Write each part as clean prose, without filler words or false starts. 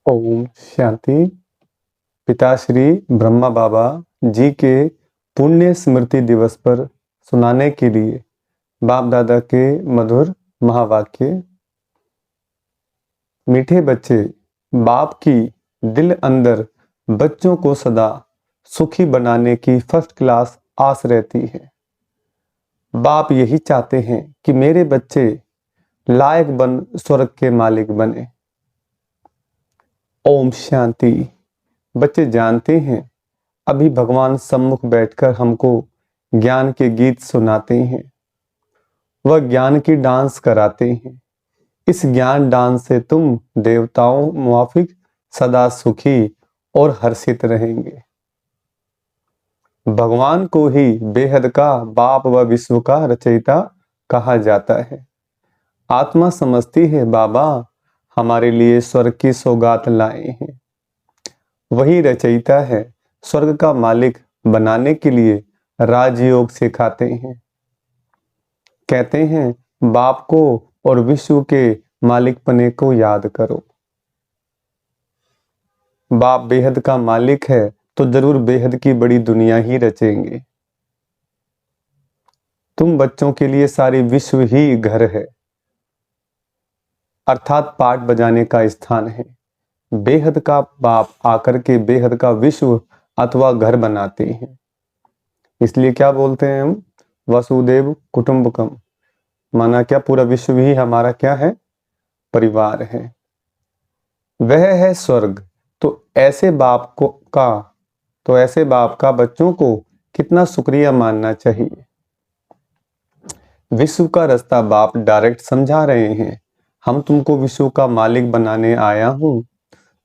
ओम शांति। पिताश्री ब्रह्मा बाबा जी के पुण्य स्मृति दिवस पर सुनाने के लिए बाप दादा के मधुर महावाक्य। मीठे बच्चे, बाप की दिल अंदर बच्चों को सदा सुखी बनाने की फर्स्ट क्लास आस रहती है। बाप यही चाहते हैं कि मेरे बच्चे लायक बन स्वर्ग के मालिक बने। ओम शांति। बच्चे जानते हैं, अभी भगवान सम्मुख बैठकर हमको ज्ञान के गीत सुनाते हैं, वह ज्ञान की डांस कराते हैं। इस ज्ञान डांस से तुम देवताओं मुआफिक सदा सुखी और हर्षित रहेंगे। भगवान को ही बेहद का बाप व विश्व का रचयिता कहा जाता है। आत्मा समझती है बाबा हमारे लिए स्वर्ग की सौगात लाए हैं। वही रचयिता है, स्वर्ग का मालिक बनाने के लिए राजयोग सिखाते हैं। कहते हैं बाप को और विश्व के मालिक पने को याद करो। बाप बेहद का मालिक है तो जरूर बेहद की बड़ी दुनिया ही रचेंगे। तुम बच्चों के लिए सारी विश्व ही घर है, अर्थात पाठ बजाने का स्थान है। बेहद का बाप आकर के बेहद का विश्व अथवा घर बनाते हैं। इसलिए क्या बोलते हैं हम, वसुदेव कुटुंबकम, माना क्या पूरा विश्व ही हमारा क्या है, परिवार है। वह है स्वर्ग। तो ऐसे बाप का बच्चों को कितना शुक्रिया मानना चाहिए। विश्व का रास्ता बाप डायरेक्ट समझा रहे हैं। हम तुमको विश्व का मालिक बनाने आया हूं,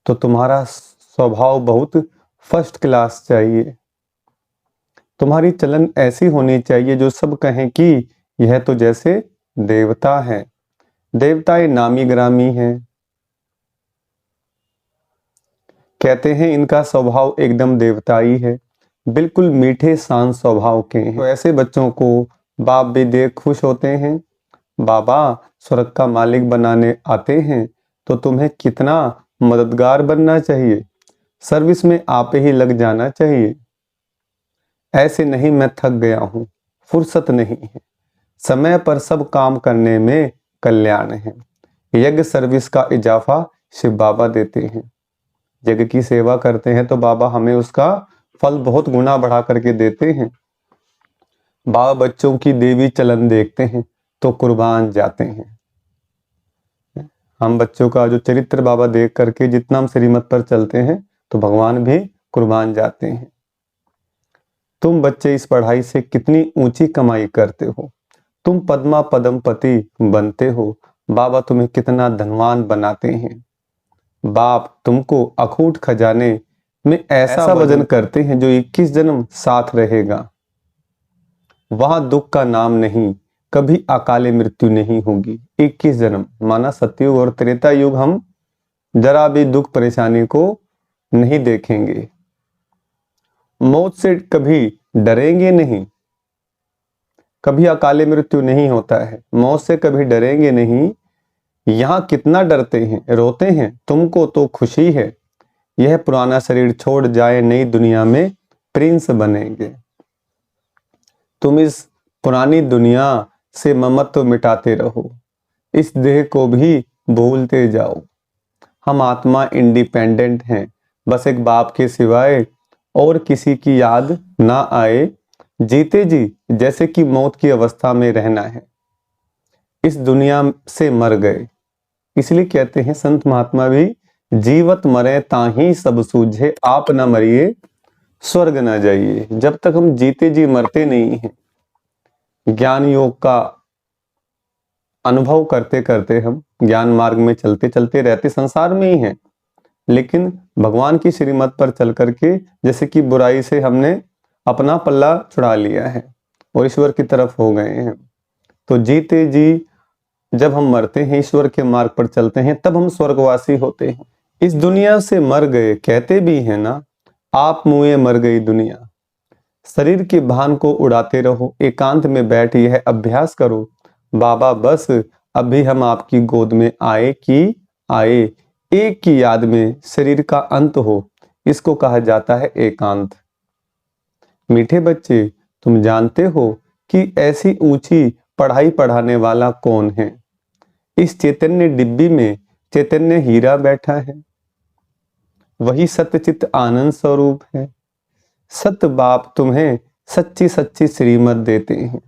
तो तुम्हारा स्वभाव बहुत फर्स्ट क्लास चाहिए। तुम्हारी चलन ऐसी होनी चाहिए जो सब कहें कि यह तो जैसे देवता है। देवताएं नामी ग्रामी हैं, कहते हैं इनका स्वभाव एकदम देवताई है, बिल्कुल मीठे शांत स्वभाव के हैं। तो ऐसे बच्चों को बाप भी देख खुश होते हैं। बाबा स्वर्ग का मालिक बनाने आते हैं तो तुम्हें कितना मददगार बनना चाहिए, सर्विस में आप ही लग जाना चाहिए। ऐसे नहीं मैं थक गया हूं, फुर्सत नहीं है, समय पर सब काम करने में कल्याण है। यज्ञ सर्विस का इजाफा शिव बाबा देते हैं। यज्ञ की सेवा करते हैं तो बाबा हमें उसका फल बहुत गुना बढ़ा करके देते हैं। बाबा बच्चों की देवी चलन देखते हैं तो कुर्बान जाते हैं। हम बच्चों का जो चरित्र बाबा देख करके जितना हम श्रीमत पर चलते हैं तो भगवान भी कुर्बान जाते हैं। तुम बच्चे इस पढ़ाई से कितनी ऊंची कमाई करते हो, तुम पद्मा पदमपति बनते हो। बाबा तुम्हें कितना धनवान बनाते हैं। बाप तुमको अखूट खजाने में ऐसा वजन करते हैं जो 21 जन्म साथ रहेगा। वहां दुख का नाम नहीं, कभी अकाले मृत्यु नहीं होगी। 21 जन्म माना सतयुग और त्रेता युग हम जरा भी दुख परेशानी को नहीं देखेंगे। मौत से कभी डरेंगे नहीं, कभी अकाले मृत्यु नहीं होता है। मौत से कभी डरेंगे नहीं। यहां कितना डरते हैं, रोते हैं, तुमको तो खुशी है। यह पुराना शरीर छोड़ जाए, नई दुनिया में प्रिंस बनेंगे। तुम इस पुरानी दुनिया से ममत्व मिटाते रहो, इस देह को भी भूलते जाओ। हम आत्मा इंडिपेंडेंट हैं, बस एक बाप के सिवाय और किसी की याद ना आए। जीते जी जैसे कि मौत की अवस्था में रहना है। इस दुनिया से मर गए, इसलिए कहते हैं संत महात्मा भी, जीवत मरे ताही सब सूझे, आप न मरिए स्वर्ग न जाइए। जब तक हम जीते जी मरते नहीं हैं, ज्ञान योग का अनुभव करते करते हम ज्ञान मार्ग में चलते चलते रहते संसार में ही हैं, लेकिन भगवान की श्रीमत पर चल करके जैसे कि बुराई से हमने अपना पल्ला छुड़ा लिया है और ईश्वर की तरफ हो गए हैं। तो जीते जी जब हम मरते हैं, ईश्वर के मार्ग पर चलते हैं, तब हम स्वर्गवासी होते हैं। इस दुनिया से मर गए, कहते भी हैं ना, आप मुए मर गई दुनिया। शरीर के भान को उड़ाते रहो, एकांत में बैठ यह अभ्यास करो। बाबा बस अभी हम आपकी गोद में आए कि आए, एक की याद में शरीर का अंत हो, इसको कहा जाता है एकांत। मीठे बच्चे, तुम जानते हो कि ऐसी ऊंची पढ़ाई पढ़ाने वाला कौन है? इस चैतन्य डिब्बी में चैतन्य हीरा बैठा है, वही सत्यचित आनंद स्वरूप है। सत्य बाप तुम्हें सच्ची सच्ची श्रीमत देते हैं।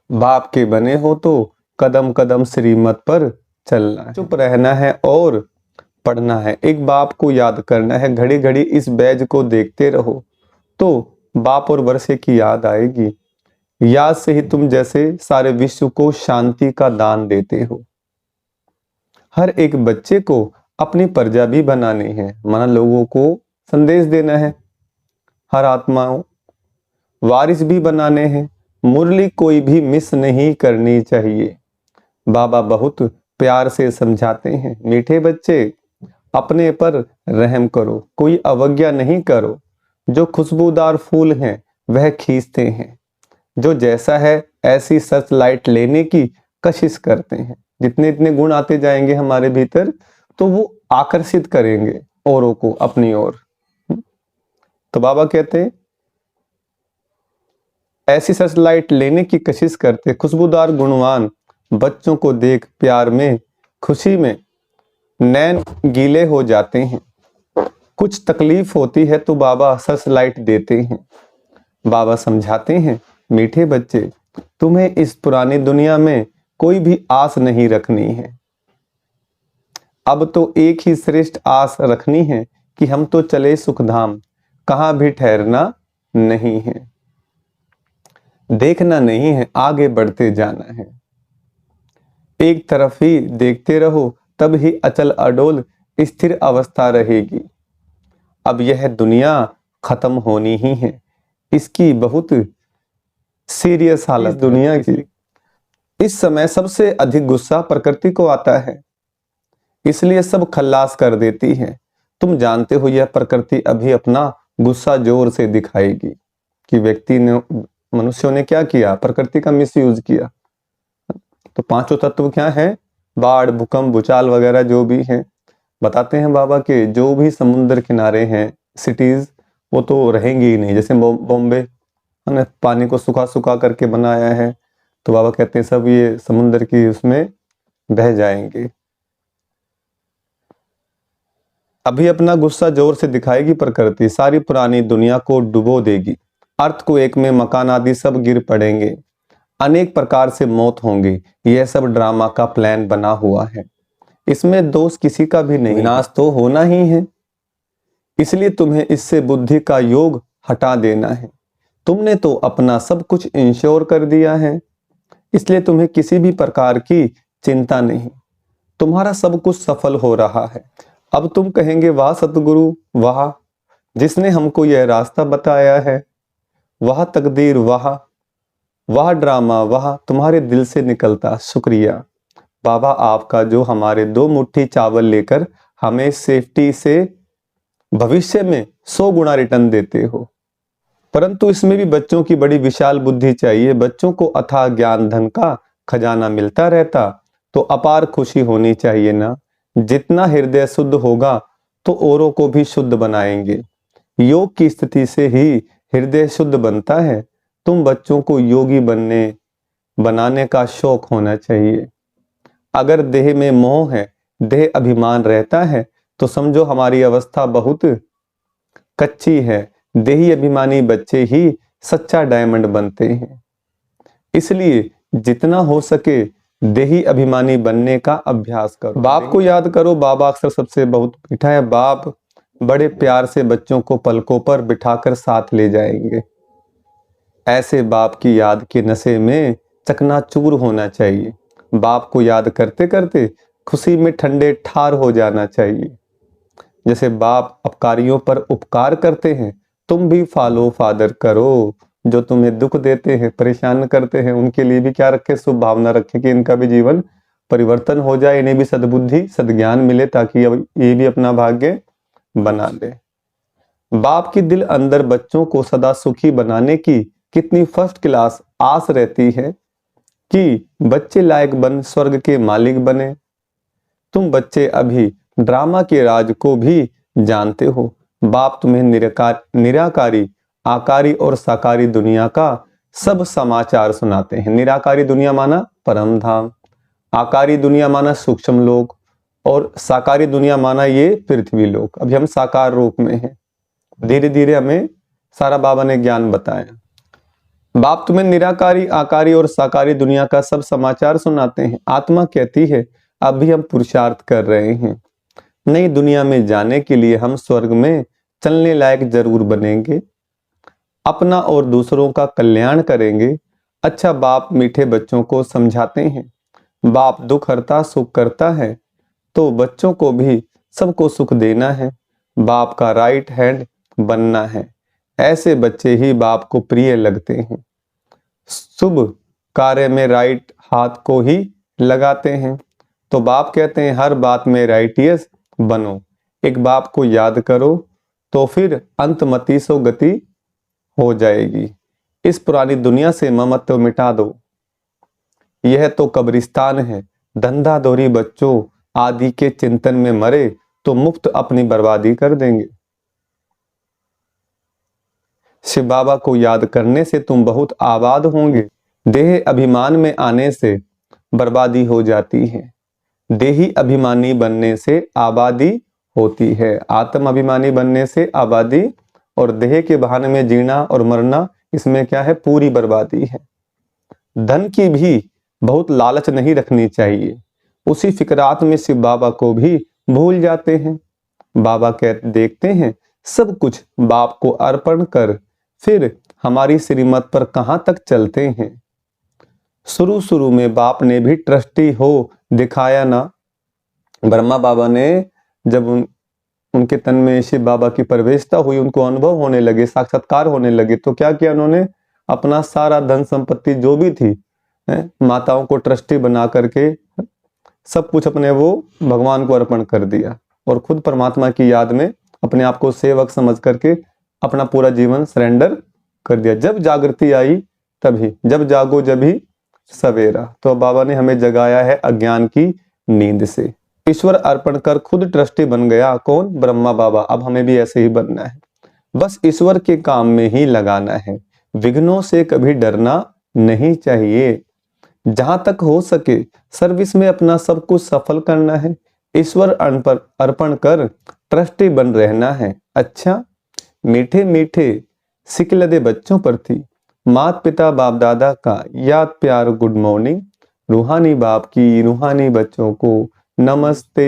बाप के बने हो तो कदम कदम श्रीमत पर चलना है, चुप रहना है और पढ़ना है। एक बाप को याद करना है, घड़ी घड़ी इस बैज को देखते रहो तो बाप और वर्षे की याद आएगी। याद से ही तुम जैसे सारे विश्व को शांति का दान देते हो। हर एक बच्चे को अपनी प्रजा भी बनानी है, माना लोगों को संदेश देना है। हर आत्माओं वारिस भी बनाने हैं। मुरली कोई भी मिस नहीं करनी चाहिए। बाबा बहुत प्यार से समझाते हैं, मीठे बच्चे अपने पर रहम करो, कोई अवज्ञा नहीं करो। जो खुशबूदार फूल हैं वह खींचते हैं, जो जैसा है ऐसी सर्च लाइट लेने की कशिश करते हैं। जितने इतने गुण आते जाएंगे हमारे भीतर तो वो आकर्षित करेंगे औरों को अपनी ओर। तो बाबा कहते हैं ऐसी सर्च लाइट लेने की कशिश करते खुशबूदार गुणवान बच्चों को देख प्यार में खुशी में नैन गीले हो जाते हैं। कुछ तकलीफ होती है तो बाबा सर्च लाइट देते हैं। बाबा समझाते हैं, मीठे बच्चे तुम्हें इस पुरानी दुनिया में कोई भी आस नहीं रखनी है। अब तो एक ही श्रेष्ठ आस रखनी है कि हम तो चले सुखधाम, कहां भी ठहरना नहीं है, देखना नहीं है, आगे बढ़ते जाना है। एक तरफ ही देखते रहो तब ही अचल अडोल स्थिर अवस्था रहेगी। अब यह दुनिया खत्म होनी ही है, इसकी बहुत सीरियस हालत दुनिया की। इस समय सबसे अधिक गुस्सा प्रकृति को आता है, इसलिए सब खल्लास कर देती है। तुम जानते हो यह प्रकृति अभी अपना गुस्सा जोर से दिखाएगी कि व्यक्ति ने, मनुष्यों ने क्या किया, प्रकृति का मिसयूज किया। तो पांचों तत्व क्या है? बाढ़, भूकंप, भूचाल वगैरह जो भी हैं। बताते हैं बाबा के जो भी समुद्र किनारे हैं सिटीज, वो तो रहेंगी ही नहीं। जैसे बॉम्बे हमने पानी को सुखा सुखा करके बनाया है, तो बाबा कहते हैं सब ये समुद्र की उसमें बह जाएंगे। अभी अपना गुस्सा जोर से दिखाएगी प्रकृति, सारी पुरानी दुनिया को डुबो देगी। अर्थ को एक में मकान आदि सब गिर पड़ेंगे, अनेक प्रकार से मौत होंगी। यह सब ड्रामा का प्लान बना हुआ है, इसमें दोष किसी का भी नहीं, विनाश तो होना ही है। इसलिए तुम्हें इससे बुद्धि का योग हटा देना है। तुमने तो अपना सब कुछ इंश्योर कर दिया है, इसलिए तुम्हें किसी भी प्रकार की चिंता नहीं, तुम्हारा सब कुछ सफल हो रहा है। अब तुम कहेंगे वाह सतगुरु वाह, जिसने हमको यह रास्ता बताया है, वाह तकदीर वाह, वाह ड्रामा वाह, तुम्हारे दिल से निकलता शुक्रिया बाबा आपका, जो हमारे 2 मुट्ठी चावल लेकर हमें सेफ्टी से भविष्य में 100 गुना रिटर्न देते हो। परंतु इसमें भी बच्चों की बड़ी विशाल बुद्धि चाहिए। बच्चों को अथाह ज्ञान धन का खजाना मिलता रहता तो अपार खुशी होनी चाहिए ना। जितना हृदय शुद्ध होगा तो औरों को भी शुद्ध बनाएंगे। योग की स्थिति से ही हृदय शुद्ध बनता है। तुम बच्चों को योगी बनाने का शौक होना चाहिए। अगर देह में मोह है, देह अभिमान रहता है, तो समझो हमारी अवस्था बहुत कच्ची है। देही अभिमानी बच्चे ही सच्चा डायमंड बनते हैं। इसलिए जितना हो सके देही अभिमानी बनने का अभ्यास करो। बाप को याद करो, बाबा अक्सर सबसे बहुत मीठा है। बाप बड़े प्यार से बच्चों को पलकों पर बिठाकर साथ ले जाएंगे। ऐसे बाप की याद के नशे में चकनाचूर होना चाहिए। बाप को याद करते करते खुशी में ठंडे ठार हो जाना चाहिए। जैसे बाप अपकारियों पर उपकार करते हैं, तुम भी फॉलो फादर करो। जो तुम्हें दुख देते हैं, परेशान करते हैं, उनके लिए भी क्या रखे, शुभ भावना रखे कि इनका भी जीवन परिवर्तन हो जाए, इन्हें भी सद्बुद्धि सद्ज्ञान मिले, ताकि अब ये भी अपना भाग्य बना ले। बाप की दिल अंदर बच्चों को सदा सुखी बनाने की कितनी फर्स्ट क्लास आस रहती है कि बच्चे लायक बन स्वर्ग के मालिक बने। तुम बच्चे अभी ड्रामा के राज को भी जानते हो। बाप तुम्हें निराकारी, आकारी और साकारी दुनिया का सब समाचार सुनाते हैं। निराकारी दुनिया माना परम धाम, आकारी दुनिया माना सूक्ष्म लोक, और साकारी दुनिया माना ये पृथ्वी लोक। अभी हम साकार रूप में हैं। धीरे धीरे हमें सारा बाबा ने ज्ञान बताया। बाप तुम्हें निराकारी, आकारी और साकारी दुनिया का सब समाचार सुनाते हैं। आत्मा कहती है अभी हम पुरुषार्थ कर रहे हैं, नई दुनिया में जाने के लिए हम स्वर्ग में चलने लायक जरूर बनेंगे, अपना और दूसरों का कल्याण करेंगे। अच्छा बाप मीठे बच्चों को समझाते हैं। बाप दुख हरता सुख करता है, तो बच्चों को भी सबको सुख देना है। बाप का राइट हैंड बनना है। ऐसे बच्चे ही बाप को प्रिय लगते हैं। शुभ कार्य में राइट हाथ को ही लगाते हैं। तो बाप कहते हैं हर बात में राइटियस बनो। एक बाप को याद करो तो फिर अंतमति सो गति हो जाएगी। इस पुरानी दुनिया से ममत्व मिटा दो। यह तो कब्रिस्तान है। धंधाधोरी बच्चों आदि के चिंतन में मरे तो मुफ्त अपनी बर्बादी कर देंगे। शिव बाबा को याद करने से तुम बहुत आबाद होंगे। देह अभिमान में आने से बर्बादी हो जाती है। देही अभिमानी बनने से आबादी होती है। आत्म अभिमानी बनने से आबादी, और देह के बहाने में जीना और मरना, इसमें क्या है, पूरी बर्बादी है। धन की भी बहुत लालच नहीं रखनी चाहिए। उसी फिक्रात में शिव बाबा को भी भूल जाते हैं। बाबा कहते देखते हैं सब कुछ बाप को अर्पण कर फिर हमारी श्रीमत पर कहां तक चलते हैं। शुरू शुरू में बाप ने भी ट्रस्टी हो दिखाया ना। ब्रह्मा बाबा ने जब उनके तन में शिव बाबा की प्रवेशता हुई, उनको अनुभव होने लगे, साक्षात्कार होने लगे, तो क्या किया उन्होंने, अपना सारा धन संपत्ति जो भी थी, माताओं को ट्रस्टी बना करके सब कुछ अपने वो भगवान को अर्पण कर दिया, और खुद परमात्मा की याद में अपने आप को सेवक समझ करके अपना पूरा जीवन सरेंडर कर दिया। जब जागृति आई तभी, जब जागो जब ही सवेरा। तो बाबा ने हमें जगाया है अज्ञान की नींद से। ईश्वर अर्पण कर खुद ट्रस्टी बन गया। कौन? ब्रह्मा बाबा। अब हमें भी ऐसे ही बनना है। बस ईश्वर के काम में ही लगाना है। विघ्नों से कभी डरना नहीं चाहिए। जहां तक हो सके सर्विस में अपना सब कुछ सफल करना है। ईश्वर अर्पण कर ट्रस्टी बन रहना है। अच्छा, मीठे मीठे सिकलदे बच्चों पर थी मात पिता बाप दादा का याद प्यार गुड मॉर्निंग। रूहानी बाप की रूहानी बच्चों को नमस्ते।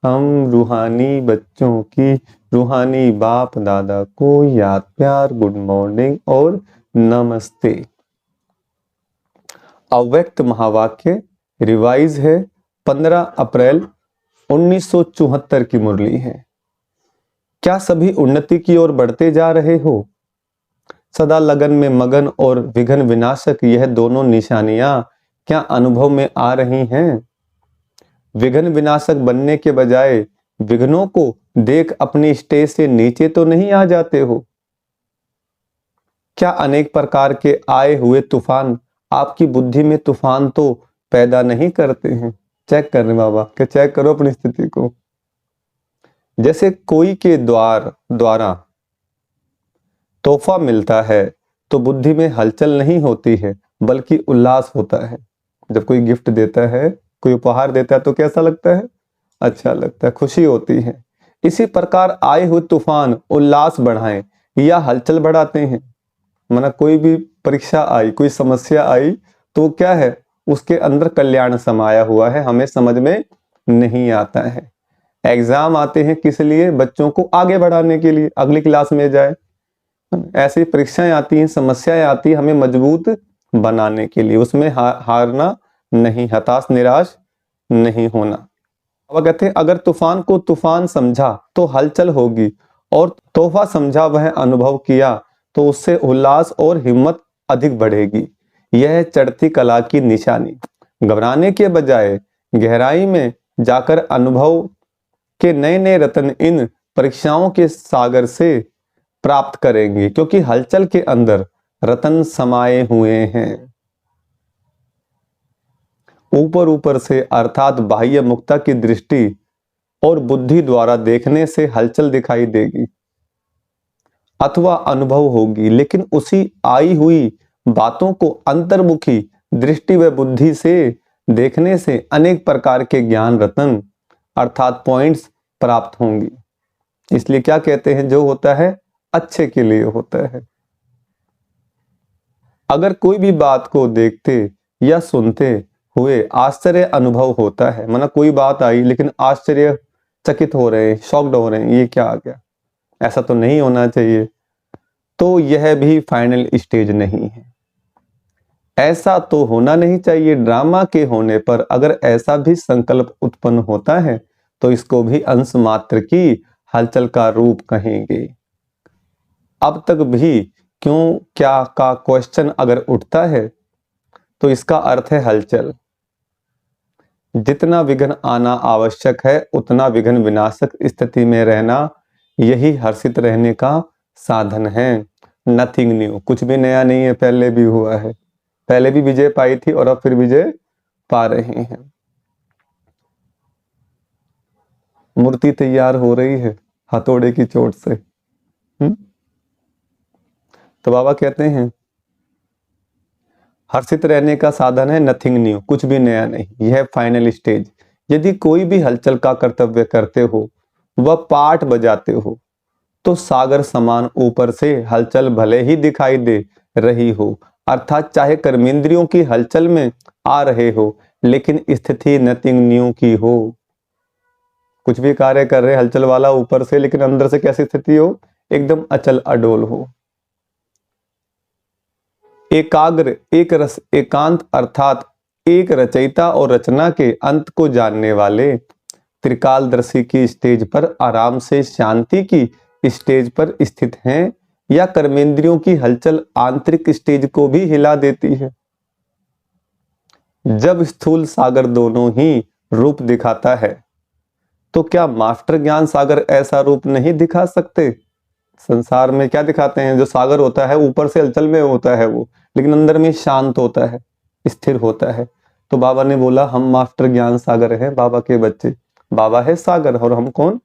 हम रूहानी बच्चों की रूहानी बाप दादा को याद प्यार गुड मॉर्निंग और नमस्ते। अव्यक्त महावाक्य रिवाइज है। 15 अप्रैल 1974 की मुरली है। क्या सभी उन्नति की ओर बढ़ते जा रहे हो? सदा लगन में मगन और विघ्न विनाशक यह दोनों निशानियां क्या अनुभव में आ रही हैं? विघ्न विनाशक बनने के बजाय विघ्नों को देख अपनी स्टेज से नीचे तो नहीं आ जाते हो? क्या अनेक प्रकार के आए हुए तूफान आपकी बुद्धि में तूफान तो पैदा नहीं करते हैं? चेक करने बाबा कि चेक करो अपनी स्थिति को। जैसे कोई के द्वारा तोहफा मिलता है तो बुद्धि में हलचल नहीं होती है बल्कि उल्लास होता है। जब कोई गिफ्ट देता है, कोई उपहार देता है तो कैसा लगता है? अच्छा लगता है, खुशी होती है। इसी प्रकार आए हुए तूफान उल्लास बढ़ाएं या हलचल बढ़ाते हैं। माना कोई भी परीक्षा आई, कोई समस्या आई तो क्या है, उसके अंदर कल्याण समाया हुआ है, हमें समझ में नहीं आता है। एग्जाम आते हैं किस लिए? बच्चों को आगे बढ़ाने के लिए, अगली क्लास में जाए। ऐसी परीक्षाएं आती हैं, समस्याएं आती हैं हमें मजबूत बनाने के लिए। उसमें हारना नहीं, हताश निराश नहीं होना। अब कहते हैं अगर तूफान को तूफान समझा तो हलचल होगी, और तोहफा समझा वह अनुभव किया तो उससे उल्लास और हिम्मत अधिक बढ़ेगी। यह चढ़ती कला की निशानी। घबराने के बजाय गहराई में जाकर अनुभव के नए नए रत्न इन परीक्षाओं के सागर से प्राप्त करेंगे, क्योंकि हलचल के अंदर रत्न समाये हुए हैं। ऊपर ऊपर से अर्थात बाह्य मुक्ता की दृष्टि और बुद्धि द्वारा देखने से हलचल दिखाई देगी अथवा अनुभव होगी, लेकिन उसी आई हुई बातों को अंतर्मुखी दृष्टि व बुद्धि से देखने से अनेक प्रकार के ज्ञान रत्न अर्थात पॉइंट्स प्राप्त होंगी। इसलिए क्या कहते हैं, जो होता है अच्छे के लिए होता है। अगर कोई भी बात को देखते या सुनते हुए आश्चर्य अनुभव होता है, माना कोई बात आई लेकिन आश्चर्यचकित हो रहे हैं, शॉक्ड हो रहे हैं, ये क्या आ गया, ऐसा तो नहीं होना चाहिए, तो यह भी फाइनल स्टेज नहीं है। ऐसा तो होना नहीं चाहिए। ड्रामा के होने पर अगर ऐसा भी संकल्प उत्पन्न होता है तो इसको भी अंश मात्र की हलचल का रूप कहेंगे। अब तक भी क्यों क्या का क्वेश्चन अगर उठता है तो इसका अर्थ है हलचल। जितना विघ्न आना आवश्यक है उतना विघ्न विनाशक स्थिति में रहना, यही हर्षित रहने का साधन है। नथिंग न्यू, कुछ भी नया नहीं है, पहले भी हुआ है, पहले भी विजय पाई थी और अब फिर विजय पा रहे हैं। मूर्ति तैयार हो रही है हथौड़े की चोट से। तो बाबा कहते हैं हर्षित रहने का साधन है नथिंग न्यू, कुछ भी नया नहीं, यह फाइनल स्टेज। यदि कोई भी हलचल का कर्तव्य करते हो, वह पाठ बजाते हो, तो सागर समान ऊपर से हलचल भले ही दिखाई दे रही हो, अर्थात चाहे कर्मेंद्रियों की हलचल में आ रहे हो, लेकिन स्थिति नथिंग न्यू की हो। कुछ भी कार्य कर रहे हलचल वाला ऊपर से, लेकिन अंदर से कैसी स्थिति हो, एकदम अचल अडोल हो। एकाग्र एक रस एकांत अर्थात एक रचयिता और रचना के अंत को जानने वाले त्रिकालदर्शी की स्टेज पर आराम से शांति की स्टेज पर स्थित हैं, या कर्मेंद्रियों की हलचल आंतरिक स्टेज को भी हिला देती है। जब स्थूल सागर दोनों ही रूप दिखाता है तो क्या मास्टर ज्ञान सागर ऐसा रूप नहीं दिखा सकते? संसार में क्या दिखाते हैं, जो सागर होता है ऊपर से हलचल में होता है वो, लेकिन अंदर में शांत होता है, स्थिर होता है। तो बाबा ने बोला हम मास्टर ज्ञान सागर हैं, बाबा के बच्चे। बाबा है सागर और हम कौन?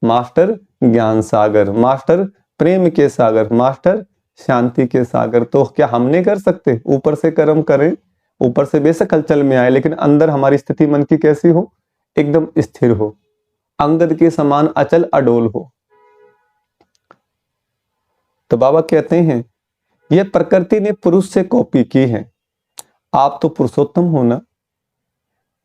मास्टर ज्ञान सागर, मास्टर प्रेम के सागर, मास्टर शांति के सागर। तो क्या हम नहीं कर सकते? ऊपर से कर्म करें, ऊपर से बेशक हलचल में आए, लेकिन अंदर हमारी स्थिति मन की कैसी हो? एकदम स्थिर हो, अंगद के समान अचल अडोल हो। तो बाबा कहते हैं यह प्रकृति ने पुरुष से कॉपी की है, आप तो पुरुषोत्तम हो ना।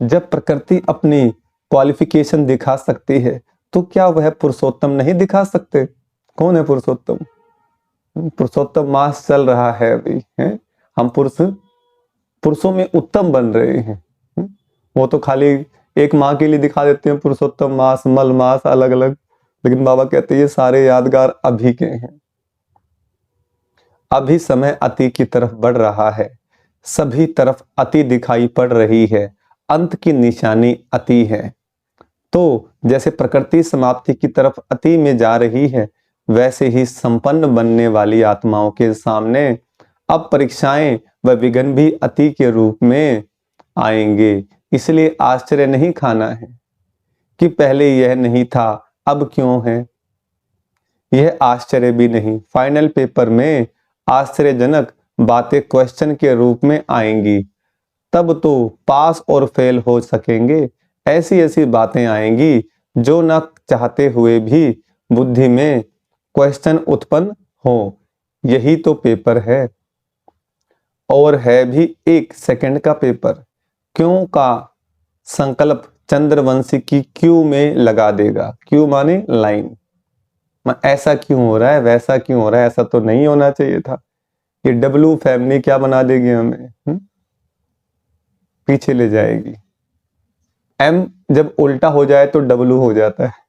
जब प्रकृति अपनी क्वालिफिकेशन दिखा सकती है तो क्या वह पुरुषोत्तम नहीं दिखा सकते? कौन है पुरुषोत्तम? पुरुषोत्तम मास चल रहा है अभी, है? हम पुरुषों में उत्तम बन रहे हैं। वो तो खाली एक माह के लिए दिखा देते हैं पुरुषोत्तम मास, मल मास अलग अलग, लेकिन बाबा कहते हैं ये सारे यादगार अभी के हैं। अभी समय अति की तरफ बढ़ रहा है, सभी तरफ अति दिखाई पड़ रही है, अंत की निशानी अति है। तो जैसे प्रकृति समाप्ति की तरफ अति में जा रही है, वैसे ही संपन्न बनने वाली आत्माओं के सामने अब परीक्षाएं व विघ्न भी अति के रूप में आएंगे। इसलिए आश्चर्य नहीं खाना है कि पहले यह नहीं था अब क्यों है। यह आश्चर्य भी नहीं, फाइनल पेपर में आश्चर्यजनक बातें क्वेश्चन के रूप में आएंगी, तब तो पास और फेल हो सकेंगे। ऐसी ऐसी बातें आएंगी जो न चाहते हुए भी बुद्धि में क्वेश्चन उत्पन्न हो। यही तो पेपर है, और है भी 1 सेकंड का पेपर। क्यों का संकल्प चंद्रवंशी की क्यू में लगा देगा। क्यू माने लाइन। ऐसा क्यों हो रहा है, वैसा क्यों हो रहा है, ऐसा तो नहीं होना चाहिए था। ये डब्लू फैमिली क्या बना देगी हमें, पीछे ले जाएगी। एम जब उल्टा हो जाए तो डब्लू हो जाता है।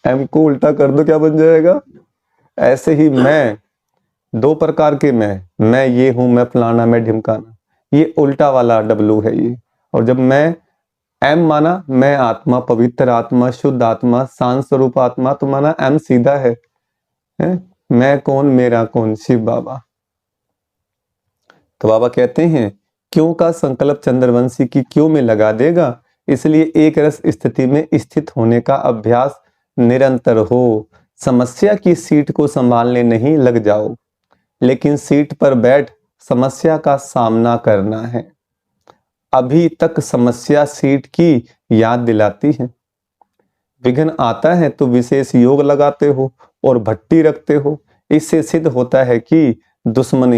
एम को उल्टा कर दो, क्या बन जाएगा? ऐसे ही मैं, 2 प्रकार के मैं ये हूं, मैं फलाना, मैं ढिमकाना, ये उल्टा वाला डब्लू है ये। और जब मैं एम माना, मैं आत्मा, पवित्र आत्मा, शुद्ध आत्मा, शांत स्वरूप आत्मा, तो माना एम सीधा है? मैं कौन, मेरा कौन? शिव बाबा। तो बाबा कहते हैं क्यों का संकल्प चंद्रवंशी की क्यों में लगा देगा। इसलिए एक रस स्थिति में स्थित होने का अभ्यास निरंतर हो। समस्या की सीट को संभालने नहीं लग जाओ, लेकिन सीट पर बैठ समस्या का सामना करना है। अभी तक समस्या सीट की याद दिलाती है। विघ्न आता है तो विशेष योग लगाते हो और भट्टी रखते हो। इससे सिद्ध होता है कि दुश्मन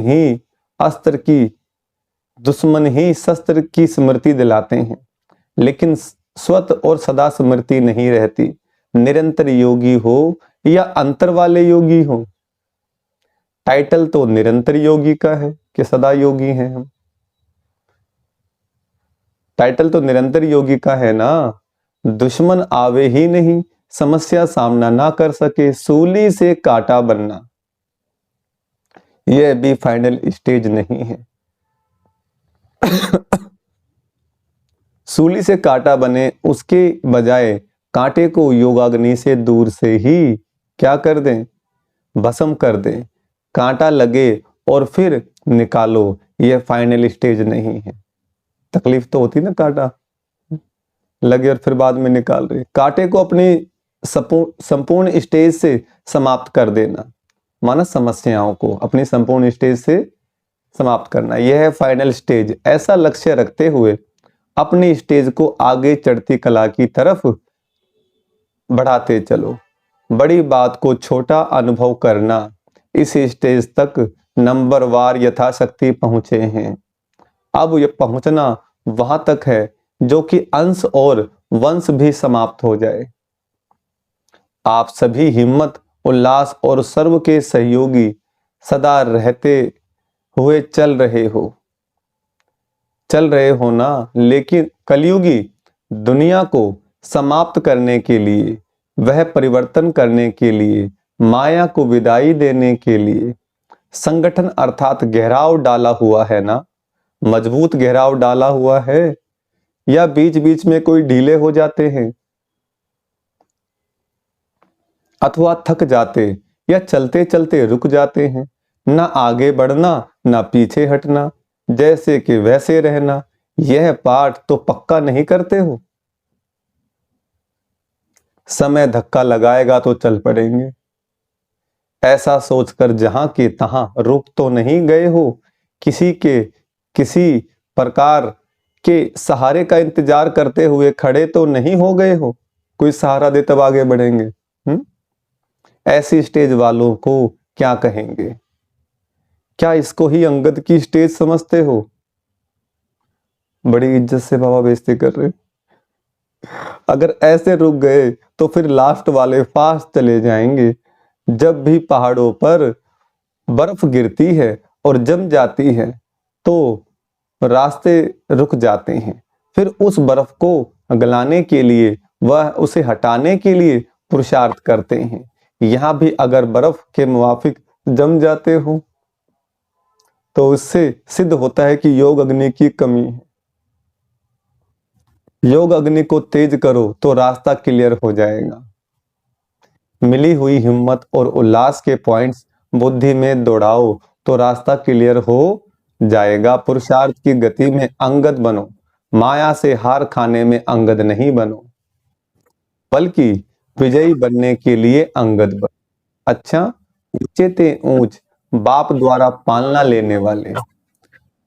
ही शस्त्र की स्मृति दिलाते हैं, लेकिन स्वत और सदा स्मृति नहीं रहती। निरंतर योगी हो या अंतर वाले योगी हो, टाइटल तो निरंतर योगी का है कि सदा योगी हैं हम। टाइटल तो निरंतर योगी का है ना। दुश्मन आवे ही नहीं, समस्या सामना ना कर सके, सूली से कांटा बनना यह भी फाइनल स्टेज नहीं है। सूली से कांटा बने उसके बजाय कांटे को योगाग्नि से दूर से ही क्या कर दें, भस्म कर दें। कांटा लगे और फिर निकालो, यह फाइनल स्टेज नहीं है। तकलीफ तो होती ना, कांटा लगे और फिर बाद में निकाल रहे। कांटे को अपनी संपूर्ण स्टेज से समाप्त कर देना, माना समस्याओं को अपनी संपूर्ण स्टेज से समाप्त करना, यह है फाइनल स्टेज। ऐसा लक्ष्य रखते हुए अपनी स्टेज को आगे चढ़ती कला की तरफ बढ़ाते चलो। बड़ी बात को छोटा अनुभव करना, इस स्टेज तक नंबरवार यथाशक्ति पहुंचे हैं। अब यह पहुंचना वहां तक है जो कि अंश और वंश भी समाप्त हो जाए। आप सभी हिम्मत, उल्लास और सर्व के सहयोगी सदा रहते हुए चल रहे हो ना। लेकिन कलयुगी दुनिया को समाप्त करने के लिए, वह परिवर्तन करने के लिए, माया को विदाई देने के लिए संगठन अर्थात घेराव डाला हुआ है ना। मजबूत घेराव डाला हुआ है या बीच बीच में कोई ढीले हो जाते हैं अथवा थक जाते या चलते चलते रुक जाते हैं। ना आगे बढ़ना ना पीछे हटना, जैसे कि वैसे रहना, यह पाठ तो पक्का नहीं करते हो। समय धक्का लगाएगा तो चल पड़ेंगे, ऐसा सोचकर जहां के तहां रुक तो नहीं गए हो। किसी प्रकार के सहारे का इंतजार करते हुए खड़े तो नहीं हो गए हो। कोई सहारा दे तब आगे बढ़ेंगे। ऐसी स्टेज वालों को क्या कहेंगे? क्या इसको ही अंगद की स्टेज समझते हो? बड़ी इज्जत से बाबा बेइज्जती कर रहे। अगर ऐसे रुक गए तो फिर लास्ट वाले फास्ट चले जाएंगे। जब भी पहाड़ों पर बर्फ गिरती है और जम जाती है तो रास्ते रुक जाते हैं। फिर उस बर्फ को गलाने के लिए, वह उसे हटाने के लिए पुरुषार्थ करते हैं। यहां भी अगर बर्फ के मुवाफिक जम जाते हो तो उससे सिद्ध होता है कि योग अग्नि की कमी है। योग अग्नि को तेज करो तो रास्ता क्लियर हो जाएगा। मिली हुई हिम्मत और उल्लास के पॉइंट्स बुद्धि में दौड़ाओ तो रास्ता क्लियर हो जाएगा। पुरुषार्थ की गति में अंगद बनो, माया से हार खाने में अंगद नहीं बनो, बल्कि विजयी बनने के लिए अंगद बनो। अच्छा, ऊंचे ते ऊंच बाप द्वारा पालना लेने वाले,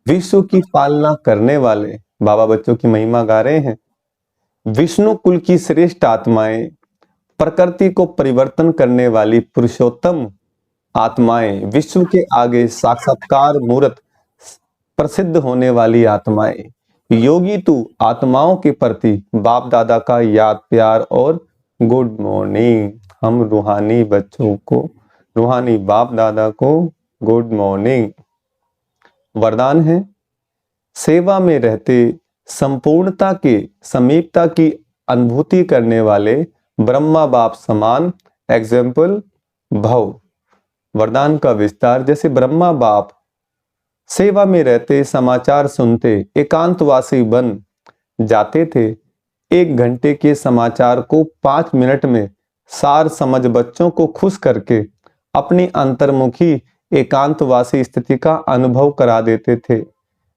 विश्व की पालना करने वाले बाबा बच्चों की महिमा गा रहे हैं। विष्णु कुल की श्रेष्ठ आत्माएं, प्रकृति को परिवर्तन करने वाली पुरुषोत्तम आत्माएं, विश्व के आगे साक्षात्कार मूर्त प्रसिद्ध होने वाली आत्माएं, योगी तू आत्माओं के प्रति बाप दादा का याद प्यार और गुड मॉर्निंग। हम रूहानी बच्चों को, रूहानी बाप दादा को गुड मॉर्निंग। वरदान है, सेवा में रहते संपूर्णता के समीपता की अनुभूति करने वाले ब्रह्मा बाप समान एग्जाम्पल भव। वरदान का विस्तार, जैसे ब्रह्मा बाप सेवा में रहते समाचार सुनते एकांतवासी बन जाते थे। 1 घंटे के समाचार को 5 मिनट में सार समझ बच्चों को खुश करके अपनी अंतर्मुखी एकांतवासी स्थिति का अनुभव करा देते थे।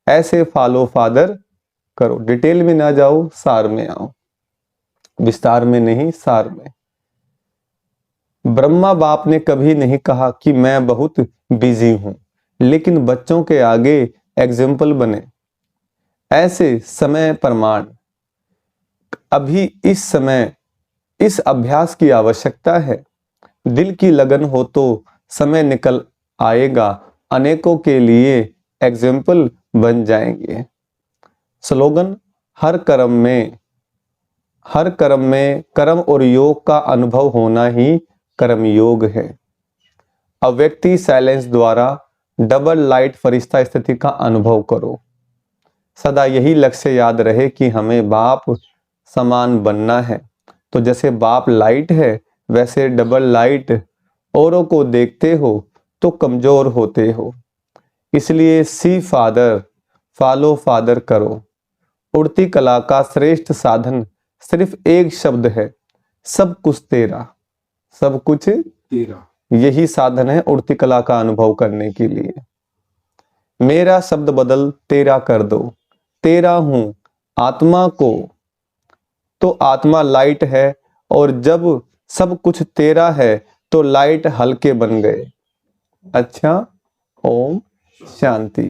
ऐसे फॉलो फादर करो। डिटेल में ना जाओ, सार में आओ, विस्तार में नहीं, सार में। ब्रह्मा बाप ने कभी नहीं कहा कि मैं बहुत बिजी हूं, लेकिन बच्चों के आगे एग्जाम्पल बने। ऐसे समय प्रमाण, अभी इस समय इस अभ्यास की आवश्यकता है। दिल की लगन हो तो समय निकल आएगा, अनेकों के लिए एग्जाम्पल बन जाएंगे। स्लोगन, हर कर्म में कर्म और योग का अनुभव होना ही कर्म योग है। अव्यक्ति साइलेंस द्वारा डबल लाइट फरिश्ता स्थिति का अनुभव करो। सदा यही लक्ष्य याद रहे कि हमें बाप समान बनना है। तो जैसे बाप लाइट है, वैसे डबल लाइट औरों को देखते हो तो कमजोर होते हो। इसलिए सी फादर, फॉलो फादर करो। उड़ती कला का श्रेष्ठ साधन सिर्फ एक शब्द है, सब कुछ तेरा। सब कुछ तेरा, यही साधन है उड़ती कला का अनुभव करने के लिए। मेरा शब्द बदल तेरा कर दो। तेरा हूं आत्मा को, तो आत्मा लाइट है, और जब सब कुछ तेरा है तो लाइट हल्के बन गए। अच्छा, ओम शांति।